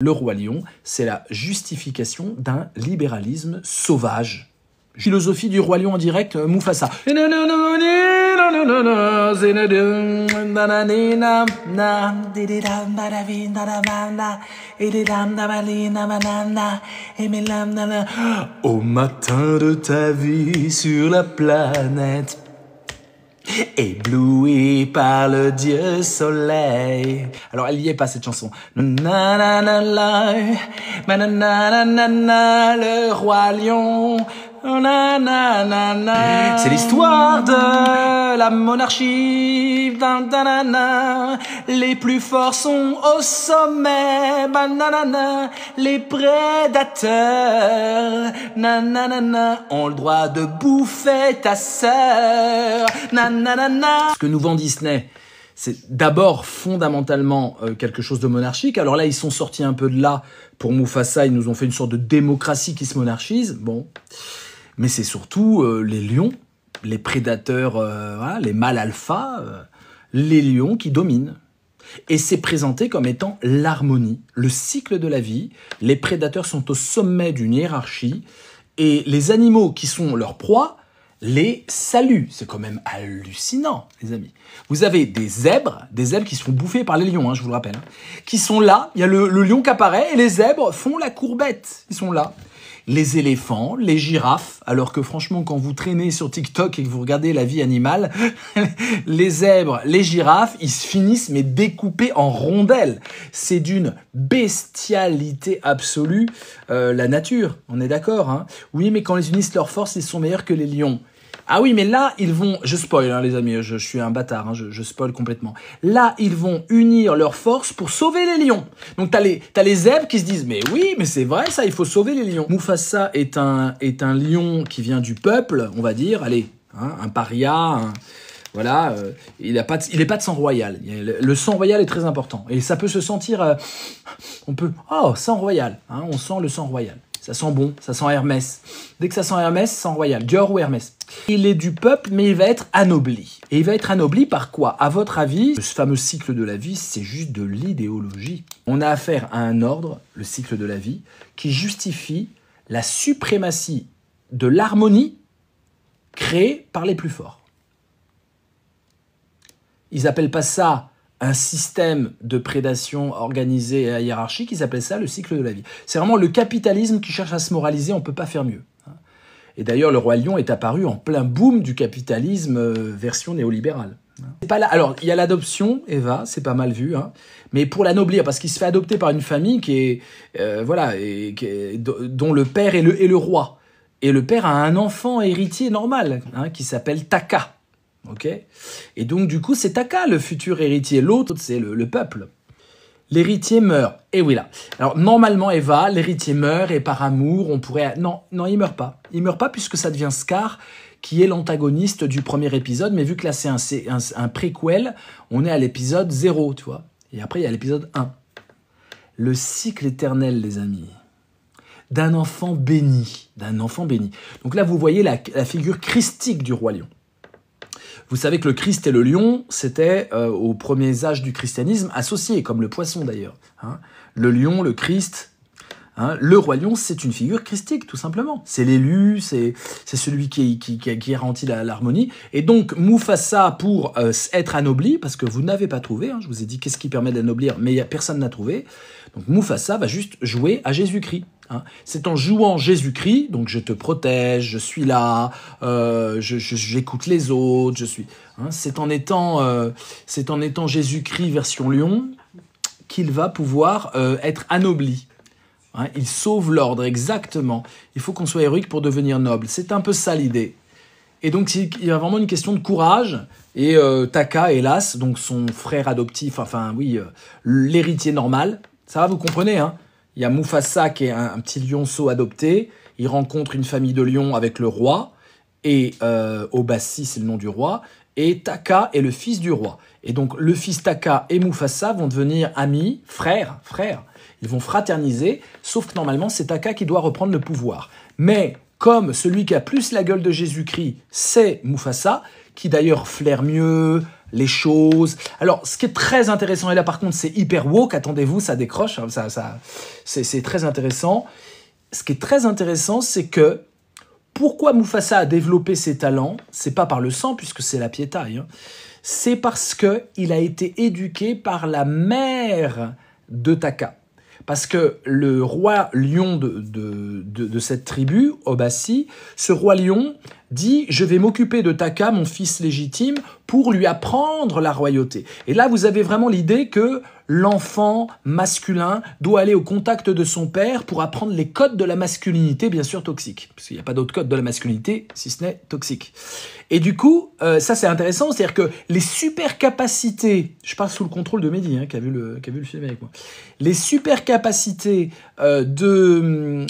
Le roi lion, c'est la justification d'un libéralisme sauvage. Philosophie du roi lion en direct, Mufasa. Au matin de ta vie sur la planète, ébloui par le dieu soleil. Alors elle y est pas cette chanson. Le roi lion. C'est l'histoire de la monarchie. Les plus forts sont au sommet. Les prédateurs ont le droit de bouffer ta sœur. Ce que nous vend Disney, c'est d'abord fondamentalement quelque chose de monarchique. Alors là, ils sont sortis un peu de là. Pour Mufasa, ils nous ont fait une sorte de démocratie qui se monarchise. Bon. Mais c'est surtout les lions, les prédateurs, voilà, les mâles alpha, les lions qui dominent. Et c'est présenté comme étant l'harmonie, le cycle de la vie. Les prédateurs sont au sommet d'une hiérarchie et les animaux qui sont leurs proies les saluent. C'est quand même hallucinant, les amis. Vous avez des zèbres qui se font bouffer par les lions, hein, je vous le rappelle, hein, qui sont là. Il y a le lion qui apparaît et les zèbres font la courbette. Ils sont là. Les éléphants, les girafes, alors que franchement, quand vous traînez sur TikTok et que vous regardez la vie animale, les zèbres, les girafes, ils se finissent mais découpés en rondelles. C'est d'une bestialité absolue, la nature, on est d'accord, hein. Oui, mais quand ils unissent leurs forces, ils sont meilleurs que les lions. Ah oui, mais là, ils vont... Je spoil, hein, les amis, je suis un bâtard, hein, je spoil complètement. Là, ils vont unir leurs forces pour sauver les lions. Donc, t'as les zèbres qui se disent « Mais oui, mais c'est vrai, ça, il faut sauver les lions. » Mufasa est un lion qui vient du peuple, on va dire, allez, hein, un paria, voilà, il est pas de sang royal. Le sang royal est très important. Et ça peut se sentir... Oh, sang royal, hein, on sent le sang royal. Ça sent bon, ça sent Hermès. Dès que ça sent Hermès, sang royal. Dior ou Hermès. Il est du peuple, mais il va être anobli. Et il va être anobli par quoi? À votre avis, ce fameux cycle de la vie, c'est juste de l'idéologie. On a affaire à un ordre, le cycle de la vie, qui justifie la suprématie de l'harmonie créée par les plus forts. Ils appellent pas ça un système de prédation organisé et hiérarchique, ils appellent ça le cycle de la vie. C'est vraiment le capitalisme qui cherche à se moraliser, on ne peut pas faire mieux. Et d'ailleurs, le roi lion est apparu en plein boom du capitalisme version néolibérale. C'est pas là. Alors, il y a l'adoption, Eva, c'est pas mal vu, hein, mais pour l'anoblir, parce qu'il se fait adopter par une famille qui est, dont le père est le roi. Et le père a un enfant héritier normal, hein, qui s'appelle Taka. Okay, et donc, du coup, c'est Taka, le futur héritier. L'autre, c'est le peuple. L'héritier meurt. Et oui, là. Alors, normalement, Eva, l'héritier meurt et par amour, on pourrait... Non, il meurt pas. Il meurt pas puisque ça devient Scar, qui est l'antagoniste du premier épisode. Mais vu que là, c'est un préquel, on est à l'épisode 0, tu vois. Et après, il y a l'épisode 1. Le cycle éternel, les amis. D'un enfant béni. D'un enfant béni. Donc là, vous voyez la figure christique du roi lion. Vous savez que le Christ et le lion, c'était aux premiers âges du christianisme associés, comme le poisson d'ailleurs. Hein. Le lion, le Christ, hein. Le roi lion, c'est une figure christique, tout simplement. C'est l'élu, c'est celui qui garantit l'harmonie. Et donc, Mufasa, pour être anobli, parce que vous n'avez pas trouvé, hein, je vous ai dit qu'est-ce qui permet d'anoblir, mais personne n'a trouvé. Donc Mufasa va juste jouer à Jésus-Christ. Hein. C'est en jouant Jésus-Christ, donc je te protège, je suis là, j'écoute les autres, je suis. Hein, c'est en étant Jésus-Christ version lion qu'il va pouvoir être anobli. Hein, il sauve l'ordre, exactement. Il faut qu'on soit héroïque pour devenir noble. C'est un peu ça l'idée. Et donc il y a vraiment une question de courage. Et Taka, hélas, donc son frère adoptif, l'héritier normal. Ça va, vous comprenez, hein? Il y a Mufasa qui est un petit lionceau adopté. Il rencontre une famille de lions avec le roi. Et Obasi, c'est le nom du roi. Et Taka est le fils du roi. Et donc, le fils Taka et Mufasa vont devenir amis, frères. Ils vont fraterniser. Sauf que normalement, c'est Taka qui doit reprendre le pouvoir. Mais comme celui qui a plus la gueule de Jésus-Christ, c'est Mufasa, qui d'ailleurs flaire mieux, les choses. Alors, ce qui est très intéressant, et là par contre c'est hyper woke, attendez-vous, ça décroche, hein, c'est très intéressant. Ce qui est très intéressant, c'est que pourquoi Mufasa a développé ses talents, c'est pas par le sang, puisque c'est la piétaille, hein, c'est parce qu'il a été éduqué par la mère de Taka. Parce que le roi lion de cette tribu, Obasi, ce roi lion dit « Je vais m'occuper de Taka, mon fils légitime, pour lui apprendre la royauté. » Et là, vous avez vraiment l'idée que l'enfant masculin doit aller au contact de son père pour apprendre les codes de la masculinité, bien sûr toxique. Parce qu'il n'y a pas d'autre code de la masculinité, si ce n'est toxique. Et du coup, ça c'est intéressant, c'est-à-dire que les super capacités, je parle sous le contrôle de Mehdi, hein, qui a vu le film avec moi, les super capacités de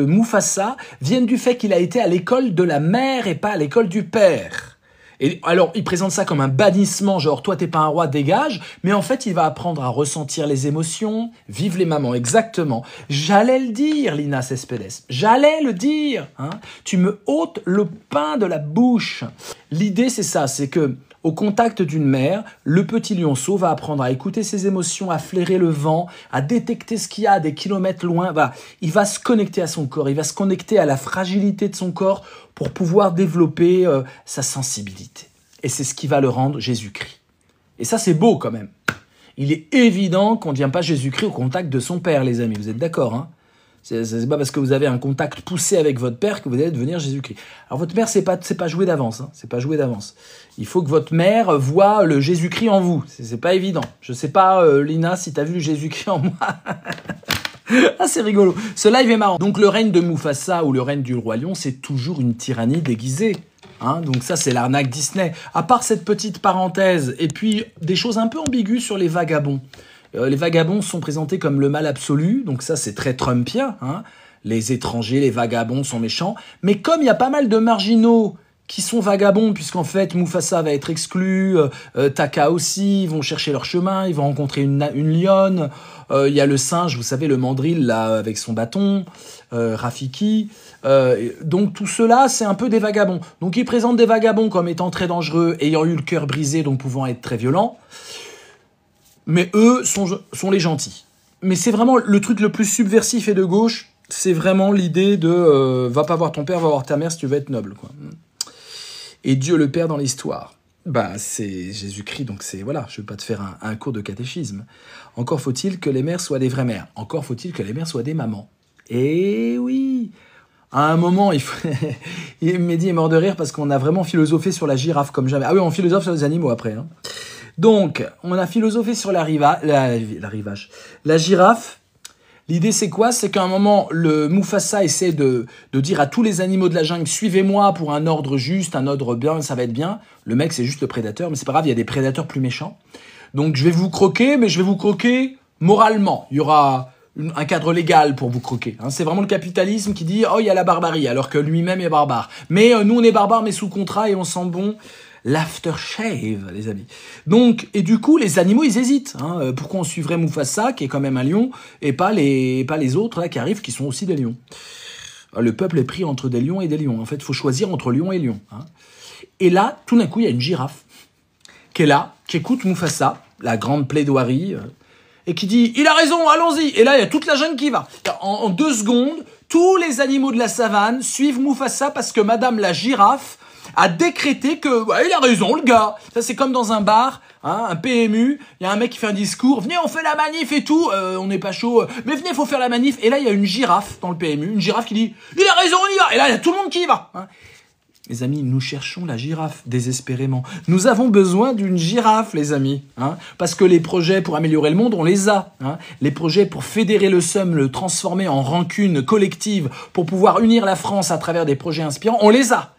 Mufasa viennent du fait qu'il a été à l'école de la mère et pas à l'école du père. Et alors, il présente ça comme un bannissement, genre, toi, t'es pas un roi, dégage. Mais en fait, il va apprendre à ressentir les émotions. Vive les mamans, exactement. J'allais le dire, Lina Cespedes. J'allais le dire. Hein. Tu me ôtes le pain de la bouche. L'idée, c'est ça, c'est que au contact d'une mère, le petit lionceau va apprendre à écouter ses émotions, à flairer le vent, à détecter ce qu'il y a à des kilomètres loin. Voilà. Il va se connecter à son corps, il va se connecter à la fragilité de son corps pour pouvoir développer sa sensibilité. Et c'est ce qui va le rendre Jésus-Christ. Et ça, c'est beau quand même. Il est évident qu'on ne devient pas Jésus-Christ au contact de son père, les amis. Vous êtes d'accord, hein? C'est pas parce que vous avez un contact poussé avec votre père que vous allez devenir Jésus-Christ. Alors votre mère, c'est pas joué d'avance, hein, c'est pas joué d'avance. Il faut que votre mère voie le Jésus-Christ en vous. C'est pas évident. Je sais pas, Lina, si t'as vu le Jésus-Christ en moi. Ah, c'est rigolo. Ce live est marrant. Donc le règne de Mufasa ou le règne du roi lion, c'est toujours une tyrannie déguisée. Hein, donc ça, c'est l'arnaque Disney. À part cette petite parenthèse, et puis des choses un peu ambiguës sur les vagabonds. Les vagabonds sont présentés comme le mal absolu, donc ça c'est très trumpien, hein. Les étrangers, les vagabonds sont méchants, mais comme il y a pas mal de marginaux qui sont vagabonds, puisqu'en fait Mufasa va être exclu, Taka aussi, ils vont chercher leur chemin, ils vont rencontrer une lionne, il y a le singe, vous savez, le mandrill là avec son bâton, Rafiki, donc tout cela c'est un peu des vagabonds. Donc ils présentent des vagabonds comme étant très dangereux, ayant eu le cœur brisé, donc pouvant être très violents. Mais eux sont les gentils. Mais c'est vraiment le truc le plus subversif et de gauche, c'est vraiment l'idée de va pas voir ton père, va voir ta mère si tu veux être noble, quoi. Et Dieu le Père dans l'histoire. Bah, c'est Jésus-Christ, donc c'est, voilà, je vais pas te faire un cours de catéchisme. Encore faut-il que les mères soient des vraies mères. Encore faut-il que les mères soient des mamans. Et oui, à un moment, Mehdi est mort de rire parce qu'on a vraiment philosophé sur la girafe comme jamais. Ah oui, on philosophe sur les animaux après, hein. Donc, on a philosophé sur la girafe. L'idée, c'est quoi? C'est qu'à un moment, le Mufasa essaie de dire à tous les animaux de la jungle, suivez-moi pour un ordre juste, un ordre bien, ça va être bien. Le mec, c'est juste le prédateur, mais c'est pas grave, il y a des prédateurs plus méchants. Donc, je vais vous croquer, mais je vais vous croquer moralement. Il y aura un cadre légal pour vous croquer. Hein. C'est vraiment le capitalisme qui dit, oh, il y a la barbarie, alors que lui-même est barbare. Mais nous, on est barbare, mais sous contrat, et on sent bon. L'aftershave, les amis. Donc, et du coup, les animaux, ils hésitent. Hein. Pourquoi on suivrait Mufasa, qui est quand même un lion, et pas les autres là qui arrivent, qui sont aussi des lions. Le peuple est pris entre des lions et des lions. En fait, il faut choisir entre lion et lion. Hein. Et là, tout d'un coup, il y a une girafe qui est là, qui écoute Mufasa, la grande plaidoirie, et qui dit « Il a raison, allons-y !» Et là, il y a toute la jungle qui va. En 2 secondes, tous les animaux de la savane suivent Mufasa parce que Madame la girafe a décrété que il a raison, le gars. Ça, c'est comme dans un bar, hein, un PMU, il y a un mec qui fait un discours, venez, on fait la manif et tout, on n'est pas chaud, mais venez, faut faire la manif. Et là, il y a une girafe dans le PMU, une girafe qui dit, il a raison, on y va. Et là, il y a tout le monde qui y va. Hein. Les amis, nous cherchons la girafe désespérément. Nous avons besoin d'une girafe, les amis, hein, parce que les projets pour améliorer le monde, on les a. Hein. Les projets pour fédérer le seum, le transformer en rancune collective, pour pouvoir unir la France à travers des projets inspirants, on les a.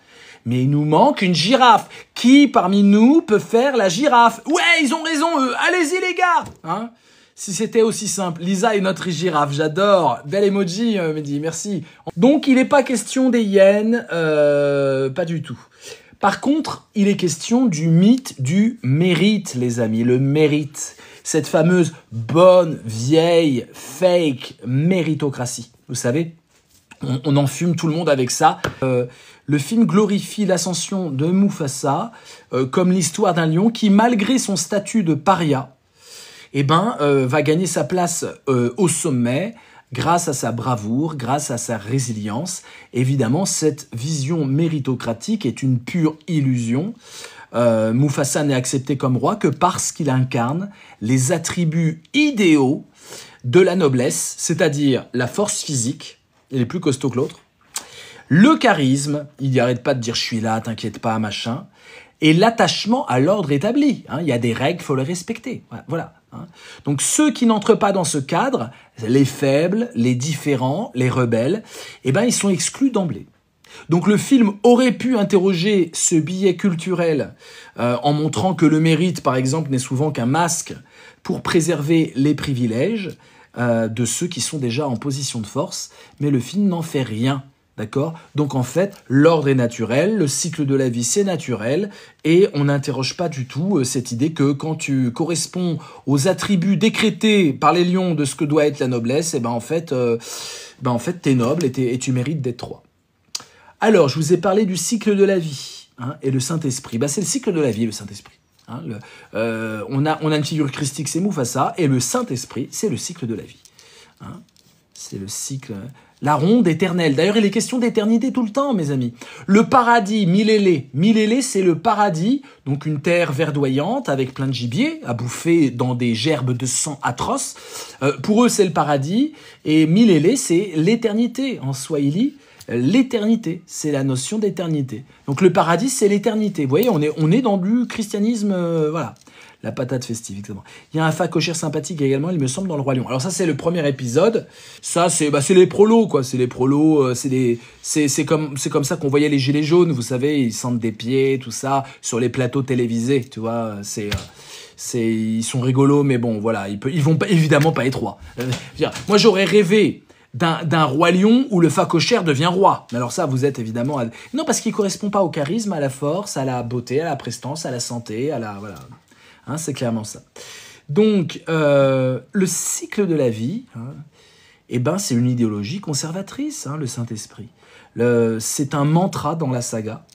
Mais il nous manque une girafe. Qui parmi nous peut faire la girafe? Ouais, ils ont raison, eux. Allez-y, les gars. Hein? Si c'était aussi simple. Lisa est notre girafe. J'adore. Bel emoji, Mehdi. Merci. Donc, il n'est pas question des hyènes. Pas du tout. Par contre, il est question du mythe du mérite, les amis. Le mérite. Cette fameuse bonne, vieille, fake méritocratie. Vous savez? On enfume tout le monde avec ça. Le film glorifie l'ascension de Mufasa comme l'histoire d'un lion qui, malgré son statut de paria, va gagner sa place au sommet grâce à sa bravoure, grâce à sa résilience. Évidemment, cette vision méritocratique est une pure illusion. Mufasa n'est accepté comme roi que parce qu'il incarne les attributs idéaux de la noblesse, c'est-à-dire la force physique, il est plus costaud que l'autre, le charisme, il n'y arrête pas de dire « je suis là, t'inquiète pas, machin », et l'attachement à l'ordre établi. Il y a des règles, il faut les respecter. Voilà. Donc ceux qui n'entrent pas dans ce cadre, les faibles, les différents, les rebelles, ils sont exclus d'emblée. Donc le film aurait pu interroger ce biais culturel en montrant que le mérite, par exemple, n'est souvent qu'un masque pour préserver les privilèges de ceux qui sont déjà en position de force, mais le film n'en fait rien. D'accord ? Donc en fait, l'ordre est naturel, le cycle de la vie c'est naturel, et on n'interroge pas du tout cette idée que quand tu corresponds aux attributs décrétés par les lions de ce que doit être la noblesse, en fait t'es noble et tu mérites d'être roi. Alors, je vous ai parlé du cycle de la vie et le Saint-Esprit. C'est le cycle de la vie, le Saint-Esprit. On a une figure christique, c'est Mufasa, et le Saint-Esprit, c'est le cycle de la vie. C'est le cycle... La ronde éternelle. D'ailleurs, il est question d'éternité tout le temps, mes amis. Le paradis, Milélé. Milélé, c'est le paradis, donc une terre verdoyante avec plein de gibier à bouffer dans des gerbes de sang atroces. Pour eux, c'est le paradis. Et Milélé, c'est l'éternité. En swahili, l'éternité, c'est la notion d'éternité. Donc le paradis, c'est l'éternité. Vous voyez, on est dans du christianisme, voilà. La patate festive, exactement. Il y a un facochère sympathique également, il me semble, dans Le Roi Lion. Alors ça, c'est le premier épisode. Ça, c'est les prolos, quoi. C'est les prolos, c'est comme ça qu'on voyait les gilets jaunes, vous savez, ils sentent des pieds, tout ça, sur les plateaux télévisés, tu vois. Ils sont rigolos, mais bon, voilà, ils vont évidemment pas être rois. Moi, j'aurais rêvé d'un roi lion où le facochère devient roi. Alors ça, vous êtes évidemment... Non, parce qu'il correspond pas au charisme, à la force, à la beauté, à la prestance, à la santé, à la... Voilà. C'est clairement ça. Donc, le cycle de la vie, c'est une idéologie conservatrice, le Saint-Esprit. C'est un mantra dans la saga.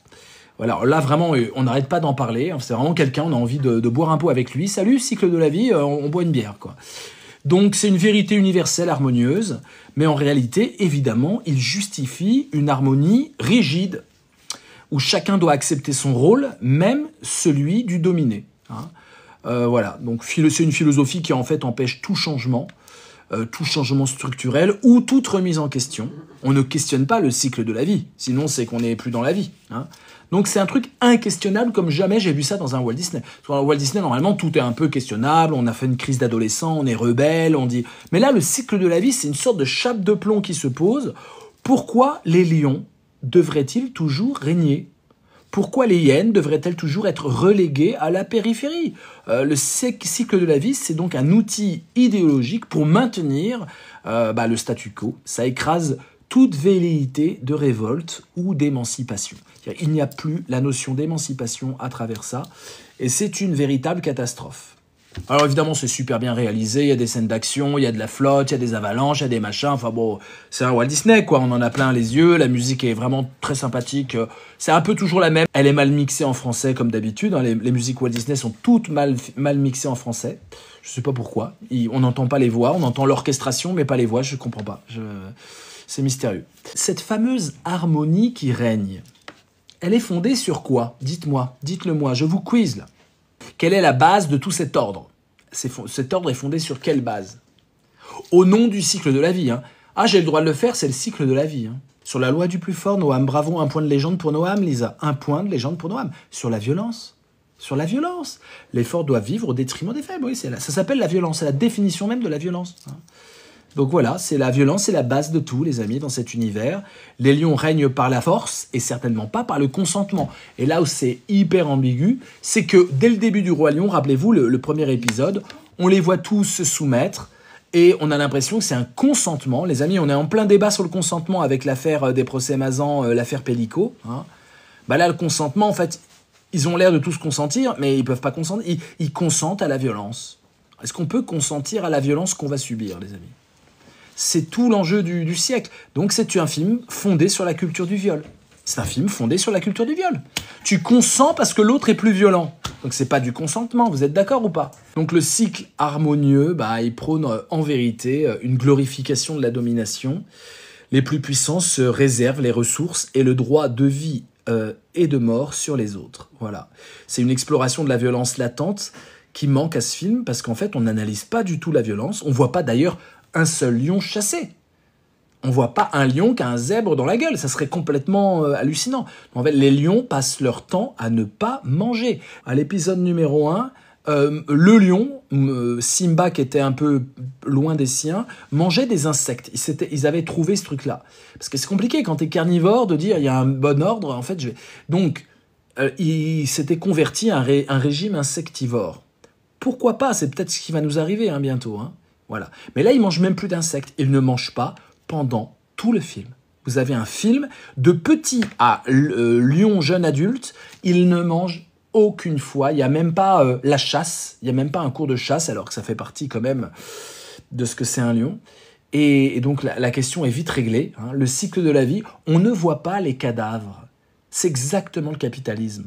Voilà, là, vraiment, on n'arrête pas d'en parler. C'est vraiment quelqu'un, on a envie de boire un pot avec lui. Salut, cycle de la vie, on boit une bière, quoi. Donc, c'est une vérité universelle, harmonieuse, mais en réalité, évidemment, il justifie une harmonie rigide, où chacun doit accepter son rôle, même celui du dominé. Voilà, donc c'est une philosophie qui en fait empêche tout changement structurel ou toute remise en question. On ne questionne pas le cycle de la vie, sinon c'est qu'on n'est plus dans la vie. Donc c'est un truc inquestionnable comme jamais j'ai vu ça dans un Walt Disney. Dans Walt Disney, normalement, tout est un peu questionnable, on a fait une crise d'adolescent, on est rebelle, on dit... Mais là, le cycle de la vie, c'est une sorte de chape de plomb qui se pose. Pourquoi les lions devraient-ils toujours régner ? Pourquoi les hyènes devraient-elles toujours être reléguées à la périphérie ? Le cycle de la vie, c'est donc un outil idéologique pour maintenir le statu quo. Ça écrase toute velléité de révolte ou d'émancipation. Il n'y a plus la notion d'émancipation à travers ça, et c'est une véritable catastrophe. Alors évidemment, c'est super bien réalisé, il y a des scènes d'action, il y a de la flotte, il y a des avalanches, il y a des machins, enfin bon, c'est un Walt Disney, quoi, on en a plein les yeux, la musique est vraiment très sympathique, c'est un peu toujours la même, elle est mal mixée en français comme d'habitude, les musiques Walt Disney sont toutes mal mixées en français, je sais pas pourquoi, on n'entend pas les voix, on entend l'orchestration, mais pas les voix, je comprends pas, c'est mystérieux. Cette fameuse harmonie qui règne, elle est fondée sur quoi ? Dites-moi, dites-le moi, je vous quiz là. Quelle est la base de tout cet ordre ? Cet ordre est fondé sur quelle base ? Au nom du cycle de la vie. J'ai le droit de le faire, c'est le cycle de la vie. Sur la loi du plus fort, Noam, bravo, un point de légende pour Noam, Lisa. Un point de légende pour Noam. Sur la violence. Sur la violence. Les forts doivent vivre au détriment des faibles. Oui, ça s'appelle la violence, c'est la définition même de la violence. Donc voilà, c'est la violence, c'est la base de tout, les amis, dans cet univers. Les lions règnent par la force et certainement pas par le consentement. Et là où c'est hyper ambigu, c'est que dès le début du Roi Lion, rappelez-vous, le premier épisode, on les voit tous se soumettre et on a l'impression que c'est un consentement. Les amis, on est en plein débat sur le consentement avec l'affaire des procès Mazan, l'affaire Pellico. Là, le consentement, en fait, ils ont l'air de tous consentir, mais ils peuvent pas consentir. Ils consentent à la violence. Est-ce qu'on peut consentir à la violence qu'on va subir, les amis ? C'est tout l'enjeu du siècle. Donc c'est un film fondé sur la culture du viol. C'est un film fondé sur la culture du viol. Tu consens parce que l'autre est plus violent. Donc c'est pas du consentement, vous êtes d'accord ou pas? Donc le cycle harmonieux, il prône en vérité une glorification de la domination. Les plus puissants se réservent les ressources et le droit de vie et de mort sur les autres. Voilà. C'est une exploration de la violence latente qui manque à ce film parce qu'en fait on n'analyse pas du tout la violence. On voit pas d'ailleurs un seul lion chassé. On voit pas un lion qui a un zèbre dans la gueule. Ça serait complètement hallucinant. En fait, les lions passent leur temps à ne pas manger. À l'épisode numéro 1, le lion, Simba qui était un peu loin des siens, mangeait des insectes. Ils avaient trouvé ce truc-là. Parce que c'est compliqué quand t'es carnivore de dire il y a un bon ordre. En fait, donc, il s'était converti à un régime insectivore. Pourquoi pas? C'est peut-être ce qui va nous arriver bientôt. Voilà. Mais là, il mange même plus d'insectes. Il ne mange pas pendant tout le film. Vous avez un film de petit à lion jeune adulte. Il ne mange aucune fois. Il n'y a même pas la chasse. Il n'y a même pas un cours de chasse, alors que ça fait partie quand même de ce que c'est un lion. Et donc la question est vite réglée. Le cycle de la vie, on ne voit pas les cadavres. C'est exactement le capitalisme.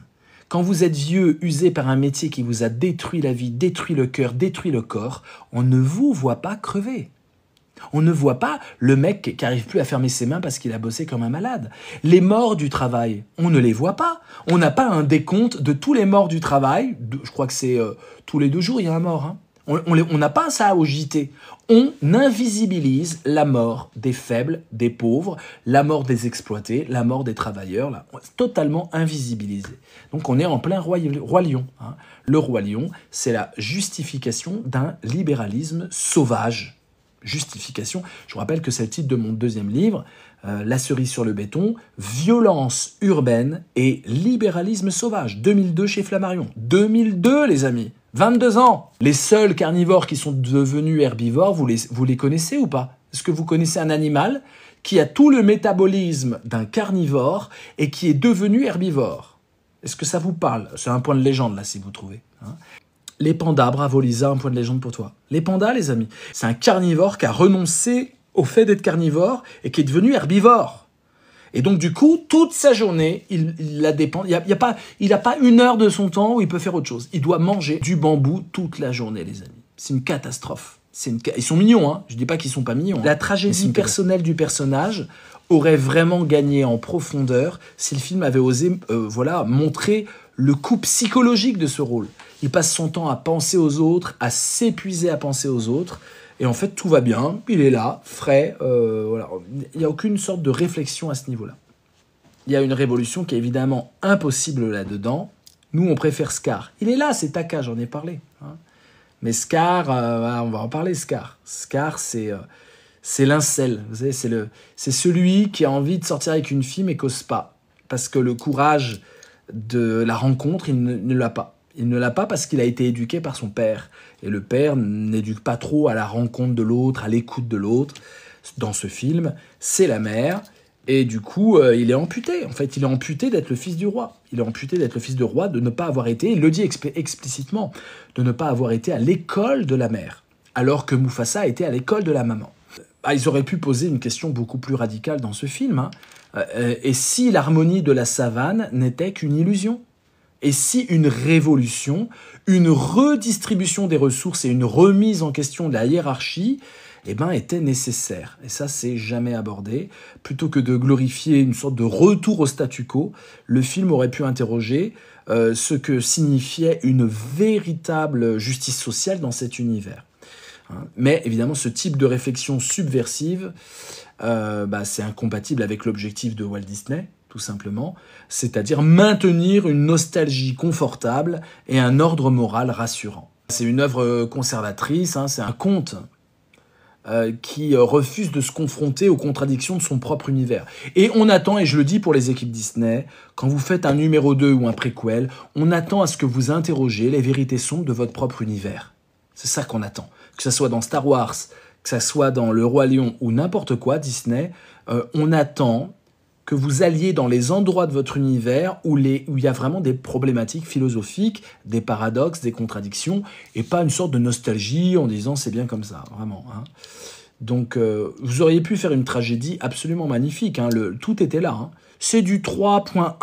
Quand vous êtes vieux, usé par un métier qui vous a détruit la vie, détruit le cœur, détruit le corps, on ne vous voit pas crever. On ne voit pas le mec qui n'arrive plus à fermer ses mains parce qu'il a bossé comme un malade. Les morts du travail, on ne les voit pas. On n'a pas un décompte de tous les morts du travail. Je crois que c'est tous les 2 jours, il y a un mort. On n'a pas ça au JT. On invisibilise la mort des faibles, des pauvres, la mort des exploités, la mort des travailleurs, là, totalement invisibilisé. Donc on est en plein roi lion. Le roi lion, c'est la justification d'un libéralisme sauvage. Justification. Je vous rappelle que c'est le titre de mon 2e livre, La cerise sur le béton, violence urbaine et libéralisme sauvage. 2002 chez Flammarion. 2002, les amis. 22 ans. Les seuls carnivores qui sont devenus herbivores, vous les connaissez ou pas? Est-ce que vous connaissez un animal qui a tout le métabolisme d'un carnivore et qui est devenu herbivore? Est-ce que ça vous parle? C'est un point de légende, là, si vous trouvez. Les pandas, bravo Lisa, un point de légende pour toi. Les pandas, les amis, c'est un carnivore qui a renoncé au fait d'être carnivore et qui est devenu herbivore. Et donc, du coup, toute sa journée, il la dépend. Il n'a pas 1 heure de son temps où il peut faire autre chose. Il doit manger du bambou toute la journée, les amis. C'est une catastrophe. Ils sont mignons, Je ne dis pas qu'ils ne sont pas mignons. La tragédie personnelle du personnage aurait vraiment gagné en profondeur si le film avait osé montrer le coup psychologique de ce rôle. Il passe son temps à penser aux autres, à s'épuiser à penser aux autres. Et en fait, tout va bien, il est là, frais, Il n'y a aucune sorte de réflexion à ce niveau-là. Il y a une révolution qui est évidemment impossible là-dedans. Nous, on préfère Scar. Il est là, c'est Taka, j'en ai parlé. Mais Scar, on va en parler, Scar. Scar, c'est l'incel. Vous savez, c'est celui qui a envie de sortir avec une fille mais qu'ose pas. Parce que le courage de la rencontre, il ne l'a pas. Il ne l'a pas parce qu'il a été éduqué par son père. Et le père n'éduque pas trop à la rencontre de l'autre, à l'écoute de l'autre. Dans ce film, c'est la mère. Et du coup, il est amputé. En fait, il est amputé d'être le fils du roi. Il est amputé d'être le fils du roi, de ne pas avoir été, il le dit explicitement, de ne pas avoir été à l'école de la mère. Alors que Mufasa était à l'école de la maman. Ils auraient pu poser une question beaucoup plus radicale dans ce film. Et si l'harmonie de la savane n'était qu'une illusion? Et si une révolution, une redistribution des ressources et une remise en question de la hiérarchie était nécessaire? Et ça, c'est jamais abordé. Plutôt que de glorifier une sorte de retour au statu quo, le film aurait pu interroger ce que signifiait une véritable justice sociale dans cet univers. Mais évidemment, ce type de réflexion subversive, c'est incompatible avec l'objectif de Walt Disney, tout simplement, c'est-à-dire maintenir une nostalgie confortable et un ordre moral rassurant. C'est une œuvre conservatrice, c'est un conte qui refuse de se confronter aux contradictions de son propre univers. Et on attend, et je le dis pour les équipes Disney, quand vous faites un numéro 2 ou un préquel, on attend à ce que vous interrogiez les vérités sombres de votre propre univers. C'est ça qu'on attend. Que ça soit dans Star Wars, que ça soit dans Le Roi Lion ou n'importe quoi, Disney, on attend que vous alliez dans les endroits de votre univers où il y a vraiment des problématiques philosophiques, des paradoxes, des contradictions, et pas une sorte de nostalgie en disant c'est bien comme ça, vraiment. Donc, vous auriez pu faire une tragédie absolument magnifique. Hein. Tout était là. Hein. C'est du 3.1.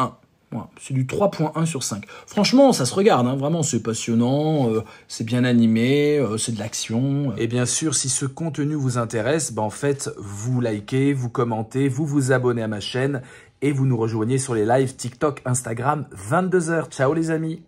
Voilà, c'est du 3.1 sur 5. Franchement, ça se regarde. Hein. Vraiment, c'est passionnant. C'est bien animé. C'est de l'action. Et bien sûr, si ce contenu vous intéresse, en fait, vous likez, vous commentez, vous vous abonnez à ma chaîne et vous nous rejoignez sur les lives TikTok, Instagram, 22 h. Ciao les amis!